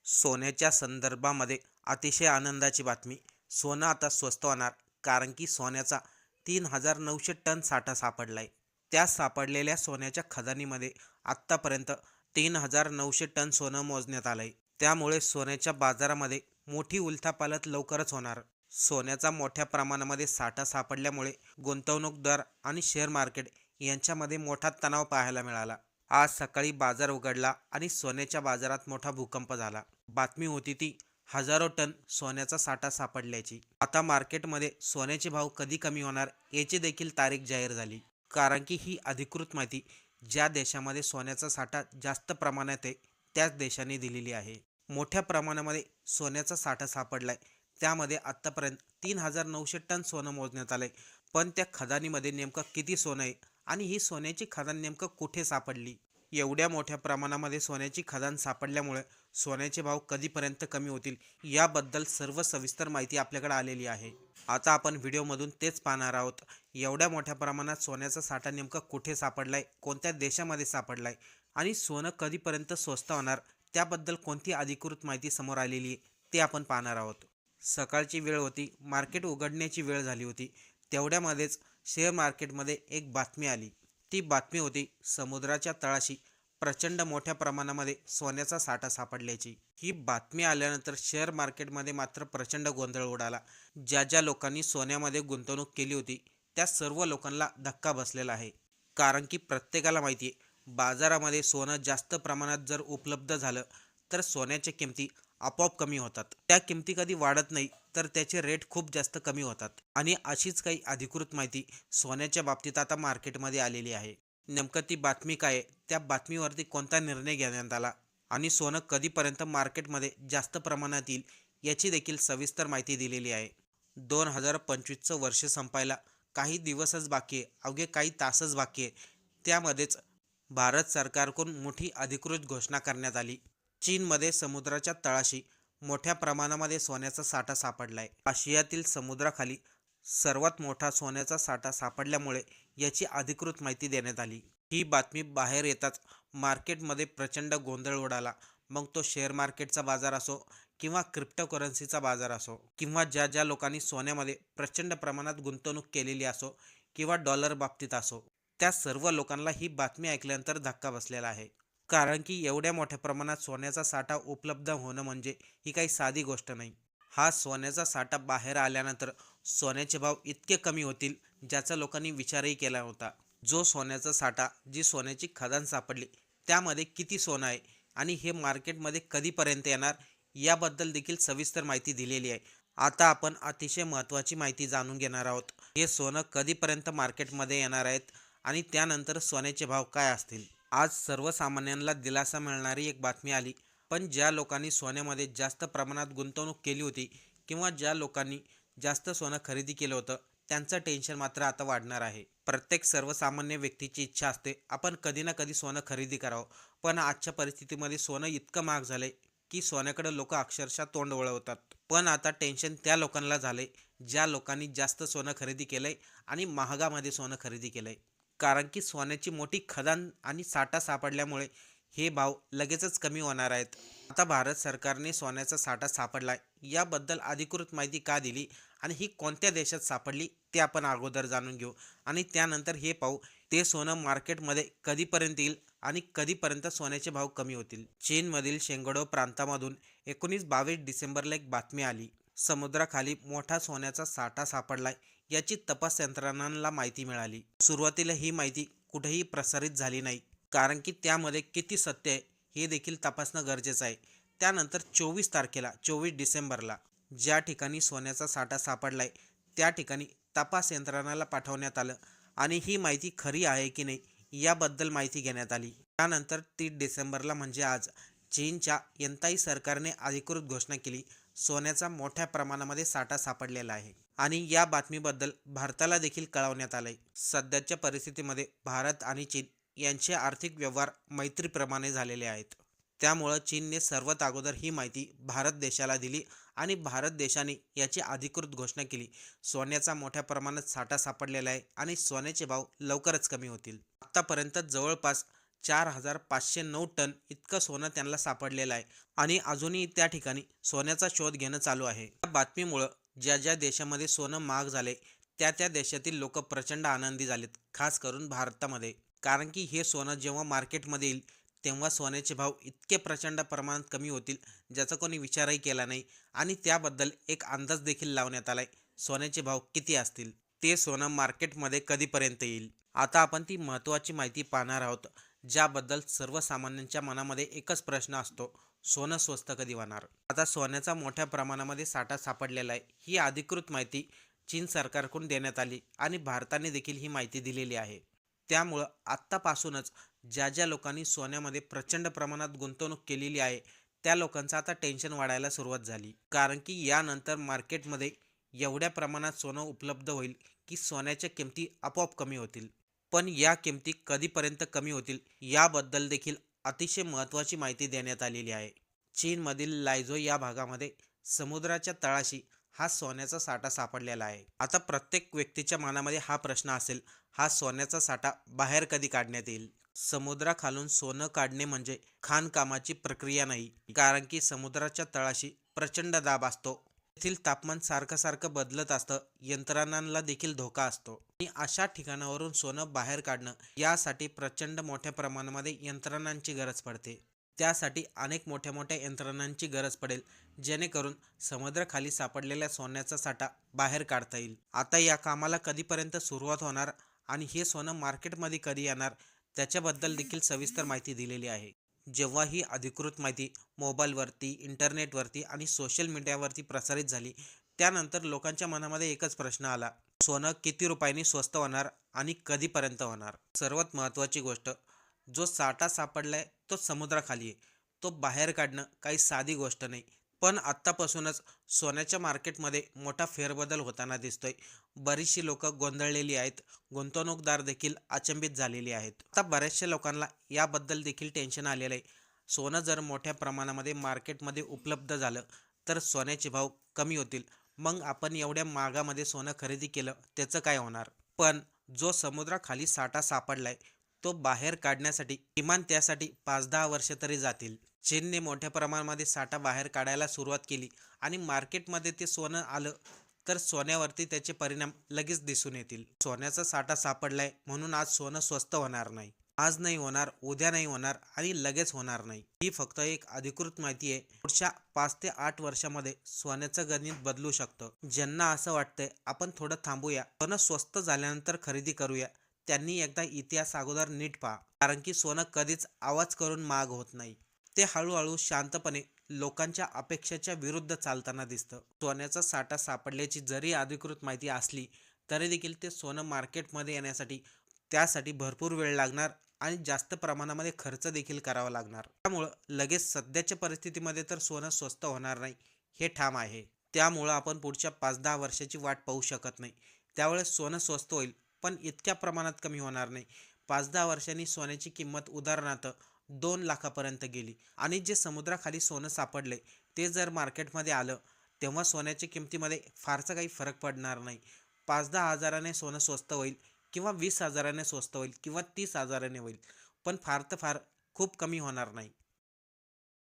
सोन्याच्या संदर्भामध्ये अतिशय आनंदाची बातमी. सोनं आता स्वस्त होणार कारण की सोन्याचा 3,900 टन साठा सापडलाय. त्या सापडलेल्या सोन्याच्या खदानीमध्ये आत्तापर्यंत 3,900 टन सोनं मोजण्यात आलंय. त्यामुळे सोन्याच्या बाजारामध्ये मोठी उलथापालथ लवकरच होणार. सोन्याचा मोठ्या प्रमाणामध्ये साठा सापडल्यामुळे गुंतवणूकदार आणि शेअर मार्केट यांच्यामध्ये मोठा तणाव पाहायला मिळाला. आज सकाळी बाजार उघडला आणि सोन्याच्या बाजारात मोठा भूकंप झाला. बातमी होती ती हजारो टन सोन्याचा साठा सापडल्याची. आता मार्केटमध्ये सोन्याचे भाव कधी कमी होणार याची देखील तारीख जाहीर झाली. कारण की ही अधिकृत माहिती ज्या देशामध्ये सोन्याचा साठा जास्त प्रमाणात आहे त्याच देशाने दिलेली आहे. मोठ्या प्रमाणामध्ये सोन्याचा साठा सापडलाय. त्यामध्ये आत्तापर्यंत 3,900 टन सोनं मोजण्यात आलंय. पण त्या खदानीमध्ये नेमकं किती सोनं आहे आणि ही सोन्याची खदान नेमकं कुठे सापडली? एवढ्या मोठ्या प्रमाणामध्ये सोन्याची खदान सापडल्यामुळे सोन्याचे भाव कधीपर्यंत कमी होतील याबद्दल सर्व सविस्तर माहिती आपल्याकडे आलेली आहे. आता आपण व्हिडिओमधून तेच पाहणार आहोत. एवढ्या मोठ्या प्रमाणात सोन्याचा साठा नेमका कुठे सापडलाय, कोणत्या देशामध्ये सापडलाय आणि सोनं कधीपर्यंत स्वस्त होणार त्याबद्दल कोणती अधिकृत माहिती समोर आलेली आहे ते आपण पाहणार आहोत. सकाळची वेळ होती, मार्केट उघडण्याची वेळ झाली होती. तेवढ्यामध्येच शेअर मार्केटमध्ये एक बातमी आली. ती बातमी होती समुद्राच्या तळाशी प्रचंड मोठ्या प्रमाणामध्ये सोन्याचा साठा सापडल्याची. ही बातमी आल्यानंतर शेअर मार्केटमध्ये मात्र प्रचंड गोंधळ उडाला. ज्या ज्या लोकांनी सोन्यामध्ये गुंतवणूक केली होती त्या सर्व लोकांना धक्का बसलेला आहे. कारण की प्रत्येकाला माहिती आहे बाजारामध्ये सोनं जास्त प्रमाणात जर उपलब्ध झालं तर सोन्याच्या किमती आपोआप कमी होतात. त्या किमती कधी वाढत नाही तर त्याचे रेट खूप जास्त कमी होतात. आणि अशीच काही अधिकृत माहिती सोन्याच्या बाबतीत आता मार्केटमध्ये आलेली आहे. नेमकं ती बातमी काय आहे, त्या बातमीवरती कोणता निर्णय घेण्यात आला आणि सोनं कधीपर्यंत मार्केटमध्ये जास्त प्रमाणात येईल याची देखील सविस्तर माहिती दिलेली आहे. 2025चं वर्ष संपायला काही दिवसच बाकी आहे, अवघे काही तासच बाकी आहे. त्यामध्येच भारत सरकारकडून मोठी अधिकृत घोषणा करण्यात आली. चीनमध्ये समुद्राच्या तळाशी मोठ्या प्रमाणामध्ये सोन्याचा साठा सापडलाय. आशियातील समुद्राखाली सर्वात मोठा सोन्याचा साठा सापडल्यामुळे याची अधिकृत माहिती देण्यात आली. ही बातमी बाहेर येताच मार्केटमध्ये प्रचंड गोंधळ उडाला. मग तो शेअर मार्केटचा बाजार असो किंवा क्रिप्टोकरन्सीचा बाजार असो किंवा ज्या ज्या लोकांनी सोन्यामध्ये प्रचंड प्रमाणात गुंतवणूक केलेली असो किंवा डॉलर बाबतीत असो, त्या सर्व लोकांना ही बातमी ऐकल्यानंतर धक्का बसलेला आहे. कारण की एवढ्या मोठ्या प्रमाणात सोन्याचा साठा उपलब्ध होणं म्हणजे ही काही साधी गोष्ट नाही. हा सोन्याचा साठा बाहेर आल्यानंतर सोन्याचे भाव इतके कमी होतील ज्याचा लोकांनी विचारही केला होता. जो सोन्याचा साठा, जी सोन्याची खदान सापडली त्यामध्ये किती सोनं आहे आणि हे मार्केटमध्ये कधीपर्यंत येणार याबद्दल देखील सविस्तर माहिती दिलेली आहे. आता आपण अतिशय महत्त्वाची माहिती जाणून घेणार आहोत. हे सोनं कधीपर्यंत मार्केटमध्ये येणार आहेत आणि त्यानंतर सोन्याचे भाव काय असतील. आज सर्वसामान्यांना दिलासा मिळणारी एक बातमी आली. पण ज्या लोकांनी सोन्यामध्ये जास्त प्रमाणात गुंतवणूक केली होती किंवा ज्या लोकांनी जास्त सोनं खरेदी केलं होतं त्यांचं टेन्शन मात्र आता वाढणार आहे. प्रत्येक सर्वसामान्य व्यक्तीची इच्छा असते आपण कधी ना कधी सोनं खरेदी करावं. पण आजच्या परिस्थितीमध्ये सोनं इतकं महाग झालंय की सोन्याकडे लोक अक्षरशः तोंड वळवतात. पण आता टेन्शन त्या लोकांना झालंय ज्या लोकांनी जास्त सोनं खरेदी केलंय आणि महागामध्ये सोनं खरेदी केलंय. कारण की सोन्याची मोठी खदान आणि साठा सापडल्यामुळे हे भाव लगेचच कमी होणार आहेत. आता भारत सरकारने सोन्याचा साठा सापडलाय याबद्दल अधिकृत माहिती का दिली आणि ही कोणत्या देशात सापडली ते आपण अगोदर जाणून घेऊ आणि त्यानंतर हे पाहू ते सोनं मार्केटमध्ये कधीपर्यंत येईल आणि कधीपर्यंत सोन्याचे भाव कमी होतील. चीनमधील शेंगडो प्रांतामधून 19-22 डिसेंबरला एक बातमी आली. समुद्राखाली मोठा सोन्याचा साठा सापडलाय याची तपास यंत्रणांना माहिती मिळाली. सुरुवातीला ही माहिती कुठेही प्रसारित झाली नाही कारण की त्यामध्ये किती सत्य आहे हे देखील तपासणं गरजेचं आहे. त्यानंतर 24 तारखेला 24 डिसेंबरला ज्या ठिकाणी सोन्याचा साठा सापडलाय त्या ठिकाणी तपास यंत्रणाला पाठवण्यात आलं आणि ही माहिती खरी आहे की नाही याबद्दल माहिती घेण्यात आली. त्यानंतर 30 डिसेंबरला म्हणजे आज चीनच्या यंताई सरकारने अधिकृत घोषणा केली सोन्याचा मोठ्या प्रमाणामध्ये साठा सापडलेला आहे आणि या बातमीबद्दल भारताला देखील कळवण्यात आलंय. सध्याच्या परिस्थितीमध्ये भारत आणि चीन यांचे आर्थिक व्यवहार मैत्रीप्रमाणे झालेले आहेत. त्यामुळं चीनने सर्वात अगोदर ही माहिती भारत देशाला दिली आणि भारत देशाने याची अधिकृत घोषणा केली सोन्याचा मोठ्या प्रमाणात साठा सापडलेला आहे आणि सोन्याचे भाव लवकरच कमी होतील. आत्तापर्यंत जवळपास 4,509 टन इतकं सोनं त्यांना सापडलेलं आहे आणि अजूनही त्या ठिकाणी सोन्याचा शोध घेणं चालू आहे. या बातमीमुळं ज्या ज्या देशामध्ये सोनं महाग झाले त्या त्या देशातील लोक प्रचंड आनंदी झालेत, खास करून भारतामध्ये. कारण की हे सोनं जेव्हा मार्केटमध्ये येईल तेव्हा सोन्याचे भाव इतके प्रचंड प्रमाणात कमी होतील ज्याचा कोणी विचारही केला नाही आणि त्याबद्दल एक अंदाज देखील लावण्यात आलाय सोन्याचे भाव किती असतील. ते सोनं मार्केटमध्ये कधीपर्यंत येईल. आता आपण ती महत्त्वाची माहिती पाहणार आहोत, ज्याबद्दल सर्वसामान्यांच्या मनामध्ये एकच प्रश्न असतो, सोनं स्वस्त कधी होणार. आता सोन्याचा मोठ्या प्रमाणामध्ये साठा सापडलेला आहे ही अधिकृत माहिती चीन सरकारकडून देण्यात आली आणि भारताने देखील ही माहिती दिलेली आहे. त्यामुळं आत्तापासूनच ज्या ज्या लोकांनी सोन्यामध्ये प्रचंड प्रमाणात गुंतवणूक केलेली आहे त्या लोकांचं आता टेन्शन वाढायला सुरुवात झाली. कारण की यानंतर मार्केटमध्ये एवढ्या प्रमाणात सोनं उपलब्ध होईल की सोन्याच्या किमती आपोआप कमी होतील. पण या किमती कधीपर्यंत कमी होतील याबद्दल देखील अतिशय महत्त्वाची माहिती देण्यात आलेली आहे. चीनमधील लायझो या भागामध्ये समुद्राच्या तळाशी हा सोन्याचा साठा सापडलेला आहे. आता प्रत्येक व्यक्तीच्या मनामध्ये हा प्रश्न असेल, हा सोन्याचा साठा बाहेर कधी काढण्यात येईल. समुद्राखालून सोनं काढणे म्हणजे खाणकामाची प्रक्रिया नाही, कारण की समुद्राच्या तळाशी प्रचंड दाब असतो. तेथील तापमान सारखं सारखं बदलत असतं, यंत्रणांना देखील धोका असतो आणि अशा ठिकाणावरून सोनं बाहेर काढणं यासाठी प्रचंड मोठ्या प्रमाणामध्ये यंत्रणांची गरज पडते. त्यासाठी अनेक मोठ्या मोठ्या यंत्रणांची गरज पडेल, जेणेकरून समुद्राखाली सापडलेल्या सोन्याचा साठा बाहेर काढता येईल. आता या कामाला कधीपर्यंत सुरुवात होणार आणि हे सोनं मार्केटमध्ये कधी येणार त्याच्याबद्दल देखील सविस्तर माहिती दिलेली आहे. जेव्हा ही अधिकृत माहिती मोबाईलवरती, इंटरनेटवरती आणि सोशल मीडियावरती प्रसारित झाली, त्यानंतर लोकांच्या मनामध्ये एकच प्रश्न आला, सोनं किती रुपयांनी स्वस्त होणार आणि कधीपर्यंत होणार. सर्वात महत्त्वाची गोष्ट, जो साठा सापडलाय तो समुद्राखाली आहे, तो बाहेर काढणं काही साधी गोष्ट नाही. पण आत्तापासूनच सोन्याच्या मार्केटमध्ये मोठा फेरबदल होताना दिसतोय. बरीचशी लोक गोंधळलेली आहेत, गुंतवणूकदार देखील अचंबित झालेली आहेत. आता बऱ्याचशा लोकांना याबद्दल देखील टेन्शन आलेलं आहे, सोनं जर मोठ्या प्रमाणामध्ये मार्केटमध्ये उपलब्ध झालं तर सोन्याचे भाव कमी होतील, मग आपण एवढ्या महागामध्ये सोनं खरेदी केलं त्याचं काय होणार. पण जो समुद्राखाली साठा सापडलाय तो बाहेर काढण्यासाठी किमान त्यासाठी 5-10 वर्ष तरी जातील. चीनने मोठ्या प्रमाणामध्ये साठा बाहेर काढायला सुरुवात केली आणि मार्केटमध्ये ते सोनं आलं तर सोन्यावरती त्याचे परिणाम लगेच दिसून येतील. सोन्याचा साठा सापडलाय म्हणून आज सोनं स्वस्त होणार नाही. आज नाही होणार, उद्या नाही होणार आणि लगेच होणार नाही. ही फक्त एक अधिकृत माहिती आहे. पुढच्या 5 ते 8 वर्षामध्ये सोन्याचं गणित बदलू शकतं. ज्यांना असं वाटतंय आपण थोडं थांबूया, सोनं स्वस्त झाल्यानंतर खरेदी करूया, त्यांनी एकदा इतिहास अगोदर नीट पहा. कारण की सोनं कधीच आवाज करून महाग होत नाही, ते हळूहळू शांतपणे लोकांच्या अपेक्षेच्या विरुद्ध चालताना दिसतं. सोन्याचा साठा सापडल्याची जरी अधिकृत माहिती असली तरी देखील ते सोनं मार्केटमध्ये येण्यासाठी त्यासाठी भरपूर वेळ लागणार आणि जास्त प्रमाणामध्ये खर्च देखील करावा लागणार. त्यामुळं लगेच सध्याच्या परिस्थितीमध्ये तर सोनं स्वस्त होणार नाही हे ठाम आहे. त्यामुळं आपण पुढच्या 5-10 वर्षाची वाट पाहू शकत नाही. त्यावेळेस सोनं स्वस्त होईल, पण इतक्या प्रमाणात कमी होणार नाही. 5-10 वर्षांनी सोन्याची किंमत उदाहरणार्थ 2 लाखापर्यंत गेली आणि जे समुद्राखाली सोनं सापडले ते जर मार्केटमध्ये आलं तेव्हा सोन्याच्या किमतीमध्ये फारसा काही फरक पडणार नाही. 5-10 हजाराने सोनं स्वस्त होईल किंवा 20 हजाराने स्वस्त होईल किंवा 30 हजाराने होईल, पण फार तर फार खूप कमी होणार नाही.